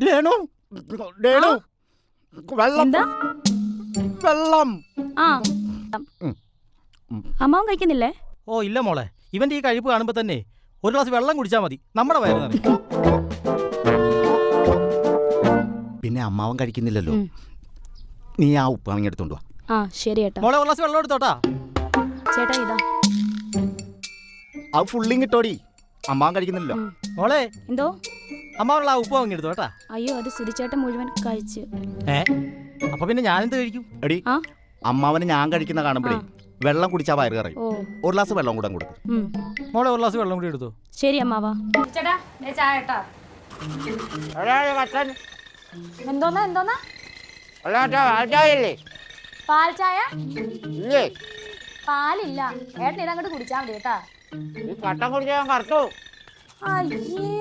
രേണു രേണു വെള്ളം എന്താ? വെള്ളം. ആ അമ്മാവൻ കഴിക്കുന്നില്ലേ? ഓ ഇല്ല മോളെ, ഇവന്റെ ഈ കഴിപ്പ് കാണുമ്പോ തന്നെ ഒരു ഗ്ലാസ് വെള്ളം കുടിച്ചാൽ മതി, നമ്മുടെ വയറ് നിറയും. പിന്നെ അമ്മാവൻ കഴിക്കുന്നില്ലല്ലോ, നീ ആ ഉപ്പ് വാങ്ങി എടുത്തോണ്ട് വാ. ആ ശരി ഏട്ടാ. മോളെ ഒരു ഗ്ലാസ് വെള്ളം എടുത്തോട്ടാ. ചേട്ടാ ഇതാ. അത് ഫുള്ളിങ് കിട്ടോടി, അമ്മാവൻ കഴിക്കുന്നില്ലല്ലോ. മോളെ എന്തോ? അമ്മാവുള്ള ആ ഉപ്പ് വാങ്ങി എടുത്തോട്ടാ. അയ്യോ അത് സുധിച്ചേട്ടൻ മുഴുവൻ കഴിച്ചു. അപ്പൊ പിന്നെ ഞാനെന്ത് കഴിക്കും? എടി ആ അമ്മാവന് ഞാൻ കഴിക്കുന്ന കാണുമ്പോഴേ വെള്ളം കുടിച്ചാ വയറ് കറയും. ഓ ഒരു ഗ്ലാസ് വെള്ളം കൂടെ കൊടുക്കും. മോളെ ഒരു ഗ്ലാസ് വെള്ളം കൂടി എടുത്തോ. ശരി അമ്മാവാ. ചേട്ടാ ചായ കേട്ടാ. എന്തോന്നാ എന്തോന്നാ? പാൽ ചായ പാലില്ല ഏട്ടൻ ഇതങ്ങോട്ട് കുടിച്ചാൽ മതി കേട്ടാ. കട്ടൻ കുടിച്ചാൽ കറക്റ്റോ. അയ്യേ.